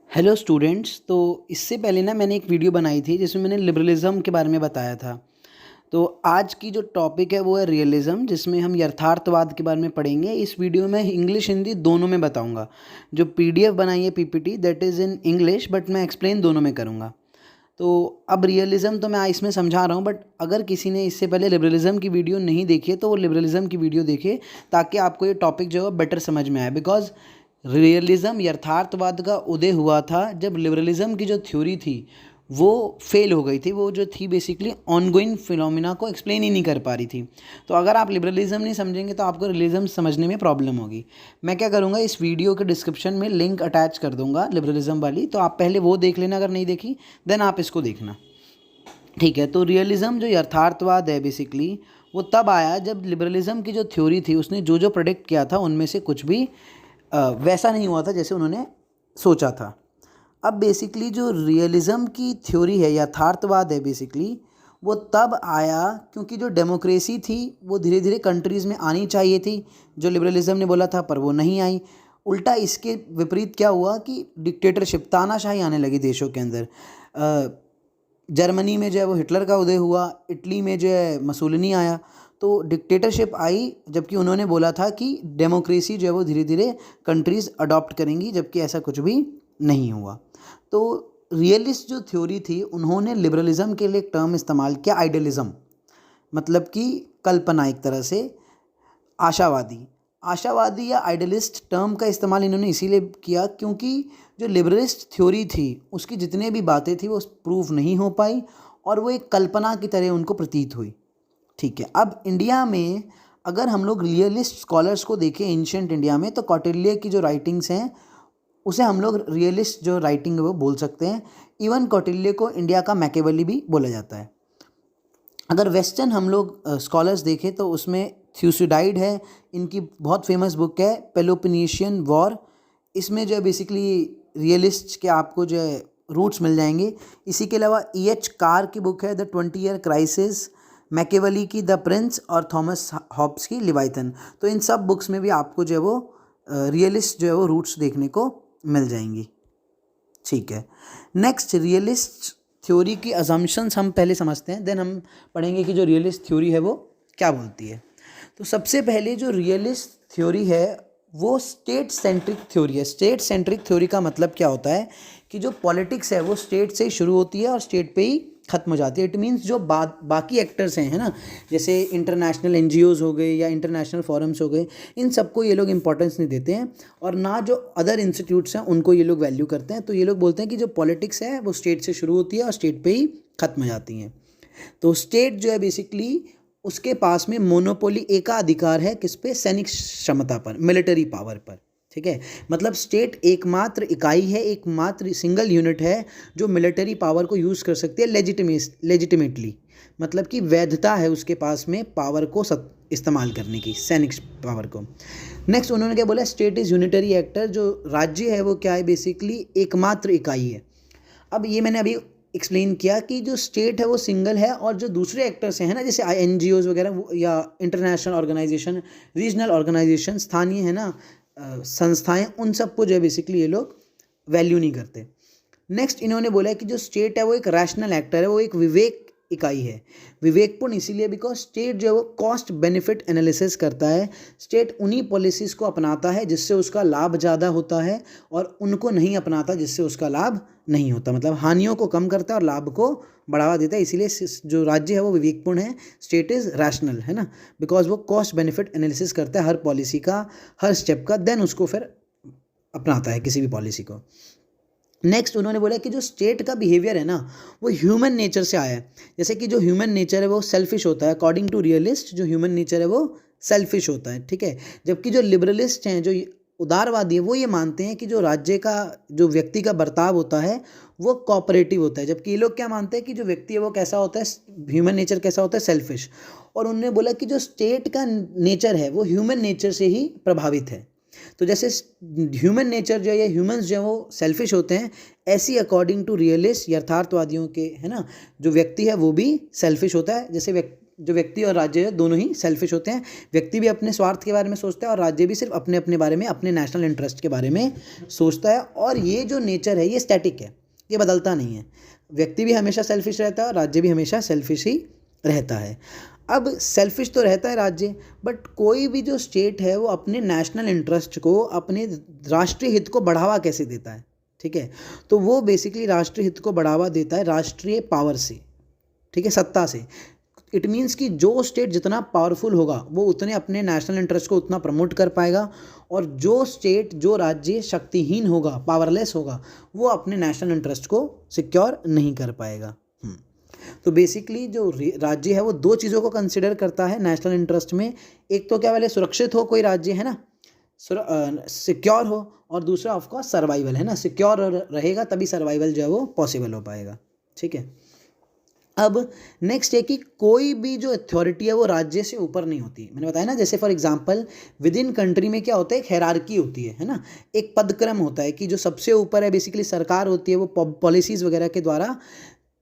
Hello students. तो इससे पहले ना मैंने एक वीडियो बनाई थी जिसमें मैंने लिबरलिज़म के बारे में बताया था। तो आज की जो टॉपिक है वो है रियलिज़म, जिसमें हम यथार्थवाद के बारे में पढ़ेंगे। इस वीडियो में इंग्लिश हिंदी दोनों में बताऊंगा। जो पीडीएफ बनाई है PPT that is in English, but मैं एक्सप्लेन दोनों में करूँगा। तो अब रियलिज़म तो मैं इसमें समझा रहा हूँ, बट अगर किसी ने इससे पहले लिबरलिज़म की वीडियो नहीं देखी है तो वो लिबरलिज़म की वीडियो देखे, ताकि आपको ये टॉपिक जो है बेटर समझ में आए। बिकॉज रियलिज़म यथार्थवाद का उदय हुआ था जब लिबरलिज़म की जो थ्योरी थी वो फेल हो गई थी। वो जो थी बेसिकली ऑनगोइंग फिनोमिना को एक्सप्लेन ही नहीं कर पा रही थी। तो अगर आप लिबरलिज़म नहीं समझेंगे तो आपको रियलिज़म समझने में प्रॉब्लम होगी। मैं क्या करूँगा, इस वीडियो के डिस्क्रिप्शन में लिंक अटैच कर दूँगा लिबरलिज़म वाली, तो आप पहले वो देख लेना अगर नहीं देखी, देन आप इसको देखना। ठीक है। तो रियलिज़म जो यथार्थवाद है बेसिकली वो तब आया जब लिबरलिज़म की जो थ्योरी थी उसने जो जो प्रेडिक्ट किया था उनमें से कुछ भी वैसा नहीं हुआ था जैसे उन्होंने सोचा था। अब बेसिकली जो रियलिज़म की थ्योरी है, यथार्थवाद है बेसिकली, वो तब आया क्योंकि जो डेमोक्रेसी थी वो धीरे धीरे कंट्रीज़ में आनी चाहिए थी, जो लिबरलिज़म ने बोला था, पर वो नहीं आई। उल्टा इसके विपरीत क्या हुआ कि डिक्टेटरशिप, तानाशाही आने लगी देशों के अंदर। जर्मनी में जो है वो हिटलर का उदय हुआ, इटली में जो है मसूलिनी आया। तो डिक्टेटरशिप आई, जबकि उन्होंने बोला था कि डेमोक्रेसी जो है वो धीरे धीरे कंट्रीज़ अडॉप्ट करेंगी, जबकि ऐसा कुछ भी नहीं हुआ। तो रियलिस्ट जो थ्योरी थी, उन्होंने लिबरलिज़म के लिए एक टर्म इस्तेमाल किया, आइडियलिज़म, मतलब कि कल्पना, एक तरह से आशावादी। आशावादी या आइडियलिस्ट टर्म का इस्तेमाल इन्होंने इसीलिए किया क्योंकि जो लिबरलिस्ट थ्योरी थी उसकी जितने भी बातें थी वो प्रूव नहीं हो पाई और वो एक कल्पना की तरह उनको प्रतीत हुई। ठीक है। अब इंडिया में अगर हम लोग रियलिस्ट स्कॉलर्स को देखें एंशियंट इंडिया में, तो कौटिल्य की जो राइटिंग्स हैं उसे हम लोग रियलिस्ट जो राइटिंग है वो बोल सकते हैं। इवन कौटिल्य को इंडिया का मैकेवेली भी बोला जाता है। अगर वेस्टर्न हम लोग स्कॉलर्स देखें तो उसमें थ्यूसिडाइड है, इनकी बहुत फेमस बुक है पेलोपोनेशियन वॉर। इसमें जो है बेसिकली रियलिस्ट के आपको जो है रूट्स मिल जाएंगे। इसी के अलावा E.H. कार की बुक है द 20 ईयर क्राइसिस, मैकेवली की द प्रिंस और थॉमस हॉब्स की लिवाइथन। तो इन सब बुक्स में भी आपको जो है वो रियलिस्ट जो है वो रूट्स देखने को मिल जाएंगी। ठीक है। नेक्स्ट, रियलिस्ट थ्योरी की अजम्पशंस हम पहले समझते हैं, देन हम पढ़ेंगे कि जो रियलिस्ट थ्योरी है वो क्या बोलती है। तो सबसे पहले जो रियलिस्ट थ्योरी है वो स्टेट सेंट्रिक थ्योरी है। स्टेट सेंट्रिक थ्योरी का मतलब क्या होता है कि जो पॉलिटिक्स है वो स्टेट से ही शुरू होती है और स्टेट पे ही ख़त्म हो जाती है। इट मीन्स जो बाकी एक्टर्स हैं, है ना, जैसे इंटरनेशनल एनजीओज़ हो गए या इंटरनेशनल फोरम्स हो गए, इन सबको ये लोग इंपॉर्टेंस नहीं देते हैं, और ना जो अदर इंस्टीट्यूट्स हैं उनको ये लोग वैल्यू करते हैं। तो ये लोग बोलते हैं कि जो पॉलिटिक्स है वो स्टेट से शुरू होती है और स्टेट पे ही ख़त्म हो जाती हैं। तो स्टेट जो है बेसिकली उसके पास में मोनोपोली एकाधिकार है किस पे, सैनिक क्षमता पर, मिलिट्री पावर पर। ठीक है। मतलब स्टेट एकमात्र इकाई है, एकमात्र सिंगल यूनिट है जो मिलिट्री पावर को यूज़ कर सकती है लेजिटिमेटली, मतलब कि वैधता है उसके पास में पावर को इस्तेमाल करने की, सैनिक पावर को। नेक्स्ट उन्होंने क्या बोला, स्टेट इज़ यूनिटरी एक्टर। जो राज्य है वो क्या है, बेसिकली एकमात्र इकाई है। अब ये मैंने अभी एक्सप्लेन किया कि जो स्टेट है वो सिंगल है और जो दूसरे एक्टर्स हैं ना, जैसे एनजीओज वगैरह या इंटरनेशनल ऑर्गेनाइजेशन, रीजनल ऑर्गेनाइजेशन, स्थानीय है ना संस्थाएं, उन सबको जो है बेसिकली ये लोग वैल्यू नहीं करते। नेक्स्ट इन्होंने बोला है कि जो स्टेट है वो एक रैशनल एक्टर है, वो एक विवेक इकाई है। विवेकपूर्ण इसीलिए बिकॉज स्टेट जो है वो कॉस्ट बेनिफिट एनालिसिस करता है। स्टेट उन्हीं पॉलिसीज़ को अपनाता है जिससे उसका लाभ ज़्यादा होता है और उनको नहीं अपनाता जिससे उसका लाभ नहीं होता। मतलब हानियों को कम करता है और लाभ को बढ़ावा देता है। इसीलिए जो राज्य है वो विवेकपूर्ण है। स्टेट इज़ रैशनल, है ना, बिकॉज वो कॉस्ट बेनिफिट एनालिसिस करता है हर पॉलिसी का, हर स्टेप का, देन उसको फिर अपनाता है किसी भी पॉलिसी को। नेक्स्ट उन्होंने बोला कि जो स्टेट का बिहेवियर है ना वो ह्यूमन नेचर से आया है। जैसे कि जो ह्यूमन नेचर है वो सेल्फिश होता है, अकॉर्डिंग टू रियलिस्ट जो ह्यूमन नेचर है वो सेल्फिश होता है। ठीक है। जबकि जो लिबरलिस्ट हैं, जो उदारवादी है, वो ये मानते हैं कि जो राज्य का, जो व्यक्ति का बर्ताव होता है वो कोऑपरेटिव होता है। जबकि ये लोग क्या मानते हैं कि जो व्यक्ति है वो कैसा होता है, ह्यूमन नेचर कैसा होता है, सेल्फिश। और उन्होंने बोला कि जो स्टेट का नेचर है वो ह्यूमन नेचर से ही प्रभावित है। तो जैसे ह्यूमन नेचर जो है या ह्यूमंस जो है वो सेल्फिश होते हैं, ऐसी अकॉर्डिंग टू रियलिस्ट यथार्थवादियों के, है ना, जो व्यक्ति है वो भी सेल्फिश होता है। जैसे जो व्यक्ति और राज्य है दोनों ही सेल्फिश होते हैं। व्यक्ति भी अपने स्वार्थ के बारे में सोचता है और राज्य भी सिर्फ अपने अपने बारे में, अपने नेशनल इंटरेस्ट के बारे में सोचता है। और ये जो नेचर है ये स्टैटिक है, ये बदलता नहीं है। व्यक्ति भी हमेशा सेल्फिश रहता है और राज्य भी हमेशा सेल्फिश ही रहता है। अब सेल्फिश तो रहता है राज्य, बट कोई भी जो स्टेट है वो अपने नेशनल इंटरेस्ट को, अपने राष्ट्रीय हित को बढ़ावा कैसे देता है, ठीक है, तो वो बेसिकली राष्ट्रीय हित को बढ़ावा देता है राष्ट्रीय पावर से, ठीक है, सत्ता से। इट मीन्स कि जो स्टेट जितना पावरफुल होगा वो उतने अपने नेशनल इंटरेस्ट को उतना प्रमोट कर पाएगा, और जो स्टेट, जो राज्य शक्तिहीन होगा, पावरलेस होगा, वो अपने नेशनल इंटरेस्ट को सिक्योर नहीं कर पाएगा। तो बेसिकली जो राज्य है वो दो चीज़ों को कंसिडर करता है नेशनल इंटरेस्ट में। एक तो क्या वाले सुरक्षित हो कोई राज्य, है ना, सिक्योर हो, और दूसरा ऑफकोर्स सर्वाइवल, है ना, सिक्योर रहेगा तभी सर्वाइवल जो है वो पॉसिबल हो पाएगा, ठीक है। अब नेक्स्ट है कि कोई भी जो अथॉरिटी है वो राज्य से ऊपर नहीं होती। मैंने बताया ना, जैसे for example with in country में क्या होता है, एक हायरार्की होती है ना, एक पदक्रम होता है कि जो सबसे ऊपर है बेसिकली सरकार होती है, वो पॉलिसीज़ वगैरह के द्वारा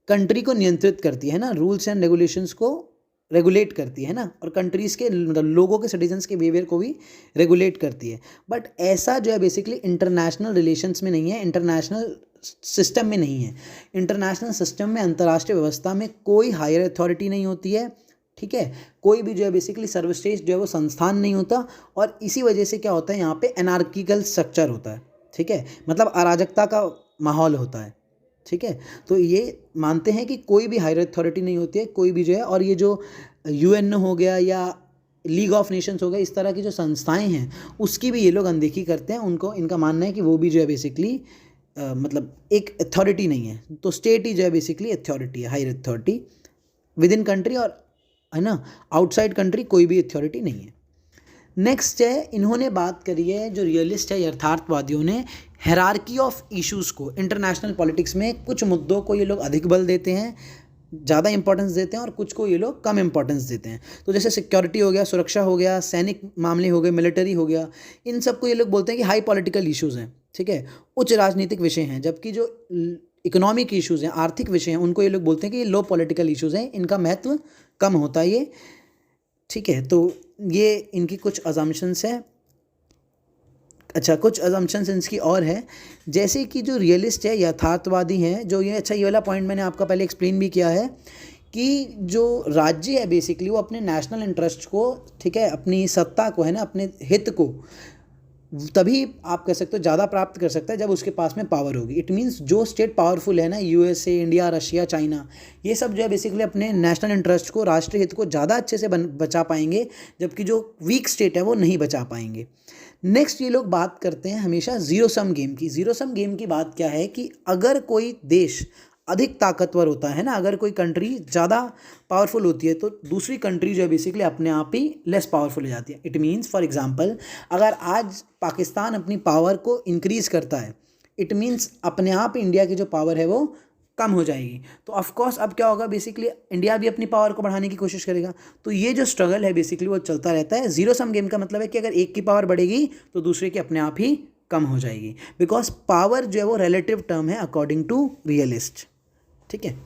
कंट्री को नियंत्रित करती है ना, रूल्स एंड रेगुलेशंस को रेगुलेट करती है ना, और कंट्रीज़ के लोगों के, सिटीजन्स के बिहेवियर को भी रेगुलेट करती है। बट ऐसा जो है बेसिकली इंटरनेशनल रिलेशंस में नहीं है, इंटरनेशनल सिस्टम में नहीं है। इंटरनेशनल सिस्टम में, अंतर्राष्ट्रीय व्यवस्था में कोई हायर अथॉरिटी नहीं होती है, ठीक है, कोई भी जो है बेसिकली सर्वश्रेष्ठ जो है वो संस्थान नहीं होता, और इसी वजह से क्या होता है, यहाँ पे एनार्किकल स्ट्रक्चर होता है, ठीक है, मतलब अराजकता का माहौल होता है, ठीक है। तो ये मानते हैं कि कोई भी हायर अथॉरिटी नहीं होती है, कोई भी जो है, और ये जो UN हो गया या लीग ऑफ नेशंस हो गया, इस तरह की जो संस्थाएं हैं उसकी भी ये लोग अनदेखी करते हैं। उनको, इनका मानना है कि वो भी जो है बेसिकली मतलब एक अथॉरिटी नहीं है। तो स्टेट ही जो है बेसिकली अथॉरिटी है, higher authority within country, और है ना, आउटसाइड कंट्री कोई भी अथॉरिटी नहीं है। नेक्स्ट है, इन्होंने बात करी है, जो रियलिस्ट है, यथार्थवादियों ने, हायरार्की ऑफ इश्यूज़ को। इंटरनेशनल पॉलिटिक्स में कुछ मुद्दों को ये लोग अधिक बल देते हैं, ज़्यादा इंपॉर्टेंस देते हैं, और कुछ को ये लोग कम इंपॉर्टेंस देते हैं। तो जैसे सिक्योरिटी हो गया, सुरक्षा हो गया, सैनिक मामले हो गए, मिलिट्री हो गया, इन सब को ये लोग बोलते हैं कि हाई पॉलिटिकल इश्यूज़ हैं, ठीक है, उच्च राजनीतिक विषय हैं। जबकि जो इकोनॉमिक इश्यूज़ हैं, आर्थिक विषय हैं, उनको ये लोग बोलते हैं कि ये लो पॉलिटिकल इश्यूज़ हैं, इनका महत्व कम होता है ये, ठीक है। तो ये इनकी कुछ अजम्पशंस है। अच्छा, कुछ अजम्पशंस इनकी और है, जैसे कि जो रियलिस्ट है, यथार्थवादी हैं, जो ये, अच्छा, ये वाला पॉइंट मैंने आपका पहले एक्सप्लेन भी किया है कि जो राज्य है बेसिकली वो अपने नेशनल इंटरेस्ट को, ठीक है, अपनी सत्ता को, है ना, अपने हित को तभी आप कह सकते हो ज़्यादा प्राप्त कर सकता है जब उसके पास में पावर होगी। इट मीन्स जो स्टेट पावरफुल है ना, USA, इंडिया, रशिया, चाइना, ये सब जो है बेसिकली अपने नेशनल इंटरेस्ट को, राष्ट्रीय हित को ज़्यादा अच्छे से बचा पाएंगे, जबकि जो वीक स्टेट है वो नहीं बचा पाएंगे। नेक्स्ट ये लोग बात करते हैं हमेशा ज़ीरो सम गेम की। ज़ीरो सम गेम की बात क्या है कि अगर कोई देश अधिक ताकतवर होता है ना, अगर कोई कंट्री ज़्यादा पावरफुल होती है तो दूसरी कंट्री जो है बेसिकली अपने आप ही लेस पावरफुल हो जाती है। इट मीन्स फॉर एग्जांपल, अगर आज पाकिस्तान अपनी पावर को इंक्रीज़ करता है, इट मीन्स अपने आप इंडिया की जो पावर है वो कम हो जाएगी। तो ऑफकोर्स अब क्या होगा, बेसिकली इंडिया भी अपनी पावर को बढ़ाने की कोशिश करेगा। तो ये जो स्ट्रगल है बेसिकली वो चलता रहता है। ज़ीरो सम गेम का मतलब है कि अगर एक की पावर बढ़ेगी तो दूसरे की अपने आप ही कम हो जाएगी, बिकॉज पावर जो है वो रिलेटिव टर्म है अकॉर्डिंग टू रियलिस्ट, ठीक है।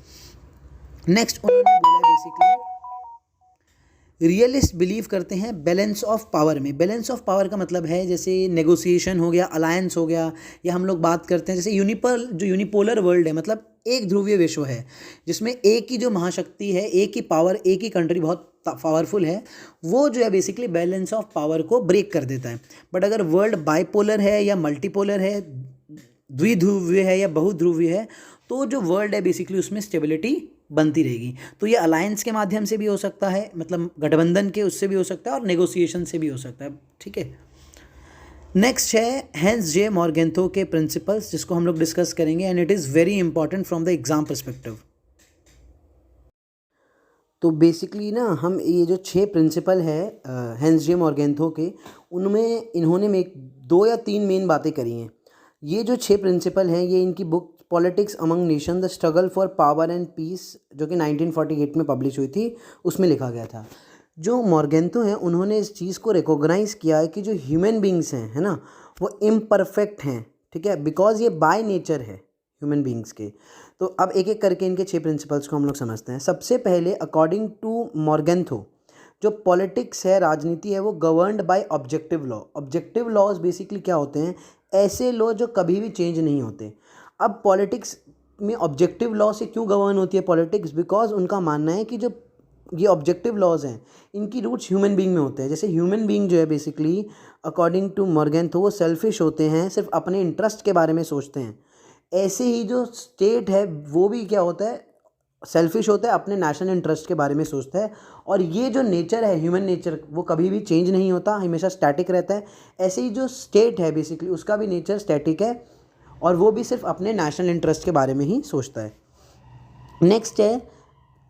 नेक्स्ट उन्होंने बोला बेसिकली रियलिस्ट बिलीव करते हैं बैलेंस ऑफ पावर में। बैलेंस ऑफ पावर का मतलब है जैसे नेगोशिएशन हो गया, अलायंस हो गया, या हम लोग बात करते हैं जैसे यूनिपोलर वर्ल्ड है, मतलब एक ध्रुवीय विश्व है जिसमें एक ही जो महाशक्ति है, एक ही पावर, एक ही कंट्री बहुत पावरफुल है, वो जो है बेसिकली बैलेंस ऑफ पावर को ब्रेक कर देता है। बट अगर वर्ल्ड बाइपोलर है या मल्टीपोलर है, द्विध्रुवीय है या बहुध्रुवीय है, तो जो वर्ल्ड है बेसिकली उसमें स्टेबिलिटी बनती रहेगी। तो ये अलायंस के माध्यम से भी हो सकता है, मतलब गठबंधन के उससे भी हो सकता है, और नेगोशिएशन से भी हो सकता है, ठीक है। नेक्स्ट है हेंस जे मॉर्गेंथो के प्रिंसिपल्स, जिसको हम लोग डिस्कस करेंगे, and it is very important from the exam perspective. तो बेसिकली ना हम ये जो 6 प्रिंसिपल है हेंस जे मॉर्गेंथो के, उनमें इन्होंने में 2 या 3 मेन बातें करी हैं। ये जो 6 प्रिंसिपल हैं ये इनकी book politics among nation the struggle for power and peace, जो कि 1948 में पब्लिश हुई थी, उसमें लिखा गया था। जो मॉर्गेंथो हैं उन्होंने इस चीज़ को रिकॉग्नाइज़ किया है कि जो ह्यूमन बींग्स हैं, है ना, वो इम्परफेक्ट हैं, ठीक है, बिकॉज ये बाय नेचर है, ह्यूमन बींग्स के। तो अब एक एक करके इनके 6 प्रिंसिपल्स को हम लोग समझते हैं। सबसे पहले अकॉर्डिंग टू मॉर्गेंथो, जो पॉलिटिक्स है, राजनीति है, वो governed by objective law. Objective laws basically क्या होते हैं? ऐसे लॉ जो कभी भी चेंज नहीं होते। अब पॉलिटिक्स में ऑब्जेक्टिव लॉ से क्यों गवर्न होती है पॉलिटिक्स? बिकॉज उनका मानना है कि जो ये ऑब्जेक्टिव लॉज हैं इनकी रूट्स ह्यूमन बींग में होते हैं। जैसे ह्यूमन बींग जो है बेसिकली अकॉर्डिंग टू मॉर्गेंथो वो सेल्फिश होते हैं, सिर्फ अपने इंटरेस्ट के बारे में सोचते हैं। ऐसे ही जो स्टेट है वो भी क्या होता है? सेल्फिश होता है, अपने नेशनल इंटरेस्ट के बारे में सोचता है। और ये जो नेचर है, ह्यूमन नेचर, वो कभी भी चेंज नहीं होता, हमेशा स्टैटिक रहता है। ऐसे ही जो स्टेट है बेसिकली उसका भी नेचर स्टैटिक है और वो भी सिर्फ अपने नेशनल इंटरेस्ट के बारे में ही सोचता है। नेक्स्ट है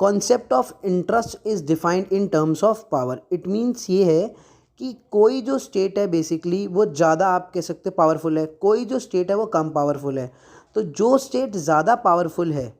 concept of interest is defined in terms of power. It means ये है कि कोई जो स्टेट है बेसिकली वो ज़्यादा, आप कह सकते हो, पावरफुल है, कोई जो स्टेट है वो कम पावरफुल है। तो जो स्टेट ज़्यादा पावरफुल है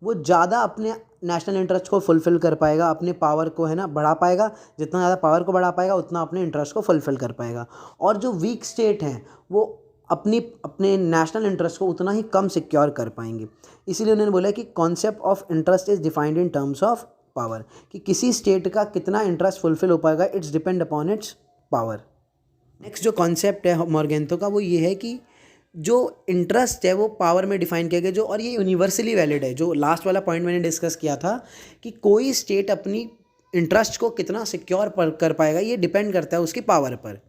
वो ज़्यादा अपने नेशनल इंटरेस्ट को फुलफ़िल कर पाएगा, अपने पावर को, है ना, बढ़ा पाएगा। जितना ज़्यादा पावर को बढ़ा पाएगा उतना अपने इंटरेस्ट को फुलफ़िल कर पाएगा। और जो वीक स्टेट हैं वो अपने नेशनल इंटरेस्ट को उतना ही कम सिक्योर कर पाएंगे। इसीलिए उन्होंने बोला कि concept of interest is defined in terms of power, कि किसी स्टेट का कितना इंटरेस्ट फुलफ़िल हो पाएगा, it's depend upon its power. Next जो कॉन्सेप्ट है मॉर्गेंथो का वो ये है कि जो इंटरेस्ट है वो पावर में डिफाइन किया गया, जो, और ये यूनिवर्सली वैलिड है। जो लास्ट वाला पॉइंट मैंने डिस्कस किया था कि कोई स्टेट अपनी इंटरेस्ट को कितना सिक्योर कर पाएगा ये डिपेंड करता है उसकी पावर पर।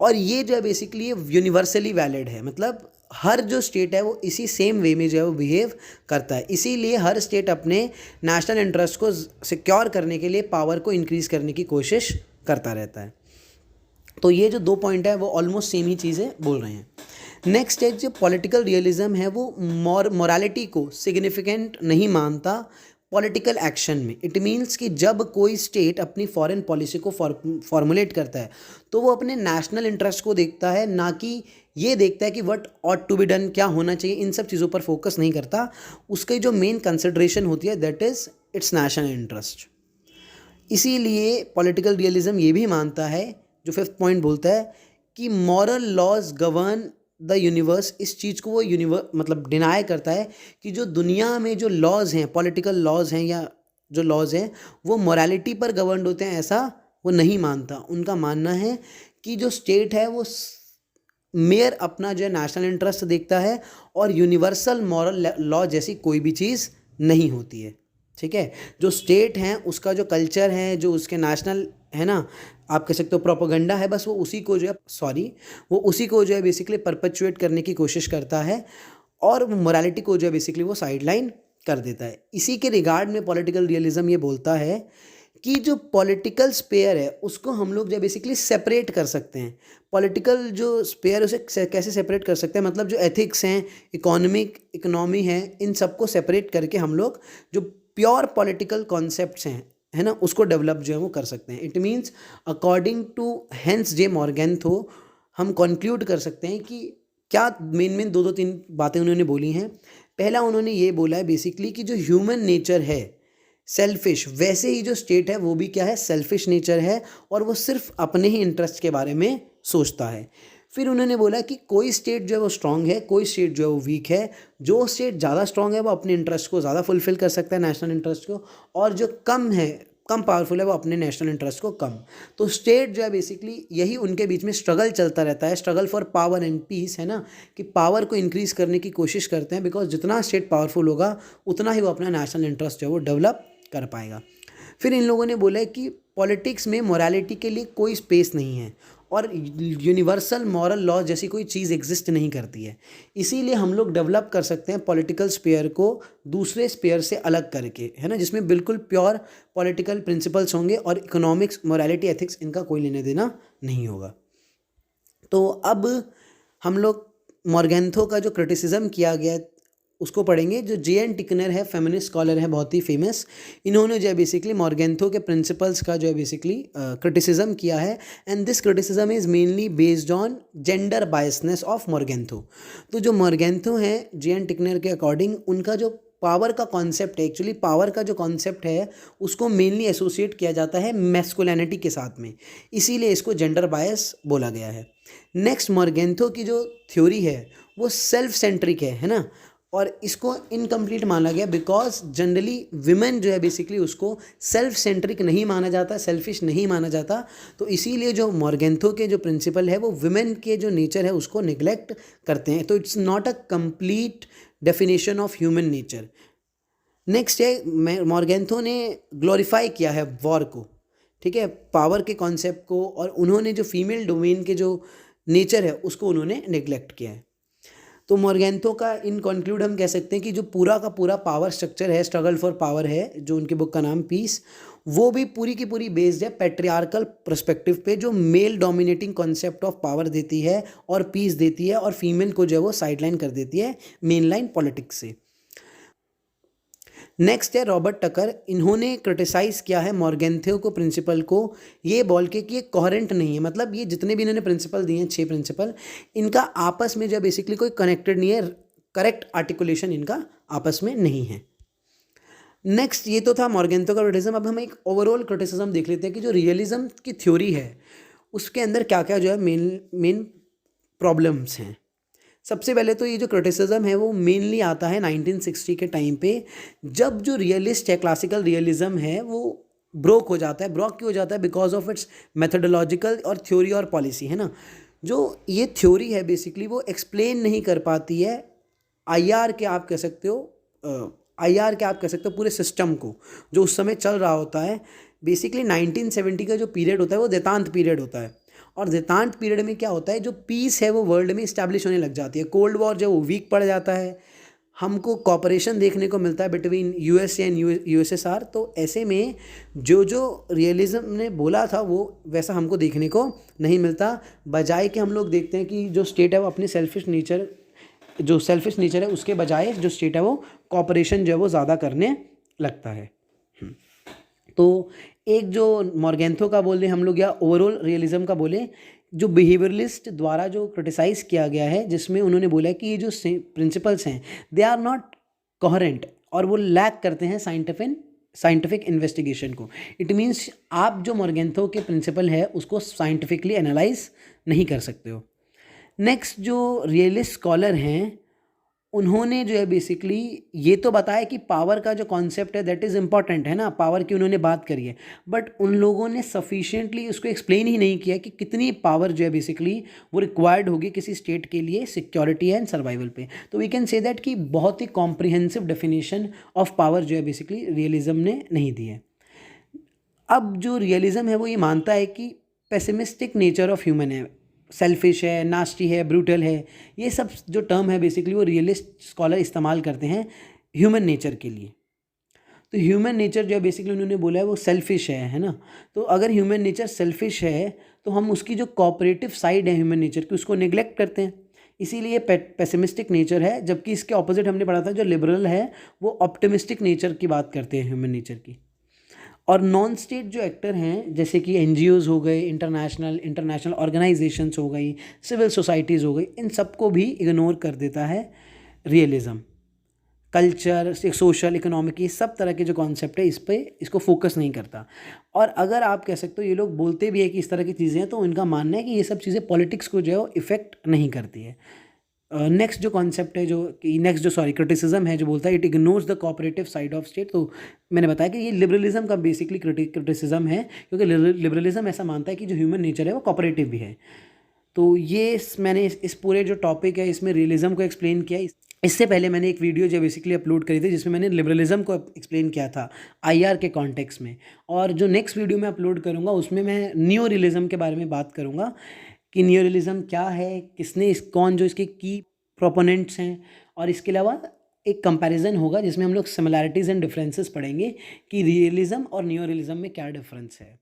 और ये जो है बेसिकली ये यूनिवर्सली वैलिड है, मतलब हर जो स्टेट है वो इसी सेम वे में जो है वो बिहेव करता है। इसीलिए हर स्टेट अपने नेशनल इंटरेस्ट को सिक्योर करने के लिए पावर को इंक्रीज़ करने की कोशिश करता रहता है। तो ये जो 2 पॉइंट है वो ऑलमोस्ट सेम ही चीज़ें बोल रहे हैं। नेक्स्ट है जो पॉलिटिकल रियलिज्म है वो मोरालिटी को सिग्निफिकेंट नहीं मानता पॉलिटिकल एक्शन में। इट मीन्स कि जब कोई स्टेट अपनी फॉरेन पॉलिसी को फॉर्मुलेट करता है तो वो अपने नेशनल इंटरेस्ट को देखता है, ना कि ये देखता है कि what ought to be done, क्या होना चाहिए। इन सब चीज़ों पर फोकस नहीं करता। उसकी जो मेन कंसिडरेशन होती है that is it's national interest. इसीलिए पॉलिटिकल रियलिज्म ये भी मानता है, जो 5th पॉइंट बोलता है कि moral laws govern the universe. इस चीज़ को वो मतलब डिनाई करता है कि जो दुनिया में जो लॉज हैं, पॉलिटिकल लॉज हैं या जो लॉज हैं वो मोरालिटी पर गवर्न होते हैं, ऐसा वो नहीं मानता। उनका मानना है कि जो स्टेट है वो मेयर अपना जो है नेशनल इंटरेस्ट देखता है और यूनिवर्सल मॉरल लॉ जैसी कोई भी चीज़ नहीं होती है। ठीक है, जो स्टेट हैं उसका जो कल्चर है, जो उसके नेशनल, है ना, आप कह सकते हो प्रोपेगेंडा है, बस वो उसी को जो है बेसिकली परपेचुएट करने की कोशिश करता है और मोरालिटी को जो है बेसिकली वो साइडलाइन कर देता है। इसी के रिगार्ड में पॉलिटिकल रियलिज्म ये बोलता है कि जो पॉलिटिकल स्पेयर है उसको हम लोग जो बेसिकली सेपरेट कर सकते हैं। पॉलिटिकल जो स्पेयर उसे कैसे सेपरेट कर सकते हैं, मतलब जो एथिक्स हैं, इकोनॉमी है, इन सबको सेपरेट करके हम लोग जो प्योर पॉलिटिकल कॉन्सेप्ट्स हैं, है ना, उसको डेवलप जो है वो कर सकते हैं। It means according to Hans J Morgenthau हम कंक्लूड कर सकते हैं कि क्या मेन 2-3 बातें उन्होंने बोली हैं। पहला उन्होंने ये बोला है बेसिकली कि जो ह्यूमन नेचर है सेल्फिश, वैसे ही जो स्टेट है वो भी क्या है, सेल्फिश नेचर है और वो सिर्फ अपने ही इंटरेस्ट के बारे में सोचता है। फिर उन्होंने बोला कि कोई स्टेट जो है वो स्ट्रांग है, कोई स्टेट जो है वो वीक है। जो स्टेट ज़्यादा स्ट्रांग है वो अपने इंटरेस्ट को ज़्यादा फुलफिल कर सकता है, नेशनल इंटरेस्ट को, और जो कम पावरफुल है वो अपने नेशनल इंटरेस्ट को कम। तो स्टेट जो है बेसिकली यही उनके बीच में स्ट्रगल चलता रहता है, struggle for power and peace, है ना, कि पावर को इंक्रीज़ करने की कोशिश करते हैं। बिकॉज जितना स्टेट पावरफुल होगा उतना ही वो अपना नेशनल इंटरेस्ट जो है वो डेवलप कर पाएगा। फिर इन लोगों ने बोला कि पॉलिटिक्स में मोरालिटी के लिए कोई स्पेस नहीं है और यूनिवर्सल मॉरल लॉ जैसी कोई चीज़ एग्जिस्ट नहीं करती है। इसीलिए हम लोग डेवलप कर सकते हैं पॉलिटिकल स्पेयर को दूसरे स्पेयर से अलग करके, है ना, जिसमें बिल्कुल प्योर पॉलिटिकल प्रिंसिपल्स होंगे और इकोनॉमिक्स, मोरालिटी, एथिक्स इनका कोई लेना देना नहीं होगा। तो अब हम लोग मॉर्गेंथो का जो क्रिटिसिज्म किया गया है उसको पढ़ेंगे। जो जे.एन. टिकनर है, फेमिनिस्ट स्कॉलर है, बहुत ही फेमस, इन्होंने जो है बेसिकली मॉर्गेंथो के प्रिंसिपल्स का जो है बेसिकली क्रिटिसिज्म किया है। And this criticism is mainly based on gender biasness of Morgenthau. तो जो मॉर्गेंथो हैं जे.एन. टिकनर के अकॉर्डिंग, उनका जो पावर का कॉन्सेप्ट है, एक्चुअली पावर का जो कॉन्सेप्ट है उसको मेनली एसोसिएट किया जाता है मैस्कुलिनिटी के साथ में, इसीलिए इसको जेंडर बायस बोला गया है। नेक्स्ट, मॉर्गेंथो की जो थ्योरी है वो सेल्फ सेंट्रिक है ना, और इसको इनकम्प्लीट माना गया बिकॉज जनरली विमेन जो है बेसिकली उसको सेल्फ सेंट्रिक नहीं माना जाता, सेल्फिश नहीं माना जाता। तो इसीलिए जो मॉर्गेंथो के जो प्रिंसिपल है वो विमेन के जो नेचर है उसको निगलेक्ट करते हैं। तो it's not a complete definition of human nature. Next है मॉर्गेंथो ने ग्लोरीफाई किया है वॉर को, ठीक है, पावर के कॉन्सेप्ट को, और उन्होंने जो फीमेल डोमेन के जो नेचर है उसको उन्होंने नेगलेक्ट किया है। तो मॉर्गेंथो का इन कंक्लूड हम कह सकते हैं कि जो पूरा का पूरा पावर स्ट्रक्चर है, स्ट्रगल फॉर पावर है, जो उनकी बुक का नाम पीस, वो भी पूरी की पूरी बेस्ड है पैट्रियार्कल पर्सपेक्टिव पे, जो male dominating concept of power देती है और पीस देती है, और फीमेल को जो है वो साइडलाइन कर देती है मेन लाइन पॉलिटिक्स से। नेक्स्ट है रॉबर्ट टकर। इन्होंने क्रिटिसाइज़ किया है मॉर्गेंथो को प्रिंसिपल को ये बोल के कि ये कोहेरेंट नहीं है, मतलब ये जितने भी इन्होंने प्रिंसिपल दिए हैं 6 प्रिंसिपल, इनका आपस में जो बेसिकली कोई कनेक्टेड नहीं है, करेक्ट आर्टिकुलेशन इनका आपस में नहीं है। नेक्स्ट ये तो था मॉर्गेंथो का क्रिटिसिज्म। अब हम एक ओवरऑल क्रिटिसिज्म देख लेते हैं कि जो रियलिज्म की थ्योरी है उसके अंदर क्या क्या जो है मेन प्रॉब्लम्स हैं। सबसे पहले तो ये जो क्रिटिसिज्म है वो मेनली आता है 1960 के टाइम पे, जब जो रियलिस्ट है, क्लासिकल रियलिज्म है, वो ब्रोक हो जाता है। ब्रोक क्यों हो जाता है? बिकॉज ऑफ इट्स मेथोडोलॉजिकल और थ्योरी और पॉलिसी, है ना। जो ये थ्योरी है बेसिकली वो एक्सप्लेन नहीं कर पाती है आईआर के आप कह सकते हो आईआर के आप कह सकते हो पूरे सिस्टम को, जो उस समय चल रहा होता है। बेसिकली 1970 का जो पीरियड होता है वो देतांत पीरियड होता है, और देतांत पीरियड में क्या होता है, जो पीस है वो वर्ल्ड में इस्टेब्लिश होने लग जाती है। कोल्ड वॉर जो वो वीक पड़ जाता है, हमको कॉपरेशन देखने को मिलता है बिटवीन यूएसए एंड यूएसएसआर। तो ऐसे में जो जो रियलिज्म ने बोला था वो वैसा हमको देखने को नहीं मिलता, बजाय कि हम लोग देखते हैं कि जो स्टेट है वो अपने सेल्फिश नेचर है उसके बजाय जो स्टेट है वो कॉपरेशन जो है वो ज़्यादा करने लगता है। तो एक जो मॉर्गेंथो का बोले हम लोग, या ओवरऑल रियलिज्म का बोले, जो बिहेवियरलिस्ट द्वारा जो क्रिटिसाइज़ किया गया है, जिसमें उन्होंने बोला कि ये जो प्रिंसिपल्स हैं दे आर नॉट कोहेरेंट, और वो लैक करते हैं साइंटिफिक इन्वेस्टिगेशन को। इट मीन्स आप जो मॉर्गेंथो के प्रिंसिपल है उसको साइंटिफिकली एनालाइज नहीं कर सकते हो। नेक्स्ट जो रियलिस्ट स्कॉलर हैं उन्होंने जो है बेसिकली ये तो बताया कि पावर का जो कॉन्सेप्ट है दैट इज़ इम्पॉर्टेंट, है ना, पावर की उन्होंने बात करी है, बट उन लोगों ने सफिशिएंटली उसको एक्सप्लेन ही नहीं किया कि कितनी पावर जो है बेसिकली वो रिक्वायर्ड होगी किसी स्टेट के लिए सिक्योरिटी एंड सर्वाइवल पे। तो वी कैन से दैट कि बहुत ही कॉम्प्रिहेंसिव डेफिनेशन ऑफ पावर जो है बेसिकली रियलिज्म ने नहीं दी है। अब जो रियलिज्म है वो ये मानता है कि पेसिमिस्टिक नेचर ऑफ ह्यूमन है, सेल्फिश है, नास्टी है, ब्रूटल है, ये सब जो टर्म है बेसिकली वो रियलिस्ट स्कॉलर इस्तेमाल करते हैं ह्यूमन नेचर के लिए। तो ह्यूमन नेचर जो है बेसिकली उन्होंने बोला है वो सेल्फिश है ना। तो अगर ह्यूमन नेचर सेल्फिश है तो हम उसकी जो कोऑपरेटिव साइड है ह्यूमन नेचर की उसको नेग्लेक्ट करते हैं, इसीलिए पेसिमिस्टिक नेचर है। जबकि इसके ऑपोजिट हमने पढ़ा था जो लिबरल है वो ऑप्टिमिस्टिक नेचर की बात करते हैं ह्यूमन नेचर की। और नॉन स्टेट जो एक्टर हैं जैसे कि एनजीओज़ हो गए, इंटरनेशनल ऑर्गेनाइजेशंस हो गई, सिविल सोसाइटीज़ हो गई, इन सबको भी इग्नोर कर देता है रियलिज्म। कल्चर, सोशल, इकोनॉमिक, ये सब तरह के जो कॉन्सेप्ट है इसको फोकस नहीं करता। और अगर आप कह सकते हो ये लोग बोलते भी है कि इस तरह की चीज़ें हैं, तो इनका मानना है कि ये सब चीज़ें पॉलिटिक्स को जो है वो इफ़ेक्ट नहीं करती है। नेक्स्ट जो कॉन्सेप्ट है क्रिटिसिज्म है जो बोलता है it ignores the cooperative side of state. तो मैंने बताया कि ये लिबरलिज्म का बेसिकली क्रिटिसिज्म है, क्योंकि लिबरलिज्म ऐसा मानता है कि जो ह्यूमन नेचर है वो कोऑपरेटिव भी है। तो ये मैंने इस पूरे जो टॉपिक है इसमें रियलिज्म को एक्सप्लेन किया। इससे पहले मैंने एक वीडियो जो बेसिकली अपलोड करी थी जिसमें मैंने लिबरलिज्म को एक्सप्लेन किया था आईआर के कॉन्टेक्स्ट में, और जो नेक्स्ट वीडियो मैं अपलोड करूँगा उसमें मैं न्यू रियलिज्म के बारे में बात करूँगा कि न्यू रियलिज्म क्या है, कौन जो इसके की प्रोपोनेंट्स हैं, और इसके अलावा एक कंपैरिजन होगा जिसमें हम लोग सिमिलैरिटीज़ एंड डिफरेंसेस पढ़ेंगे कि रियलिज्म और न्यू रियलिज्म में क्या डिफरेंस है।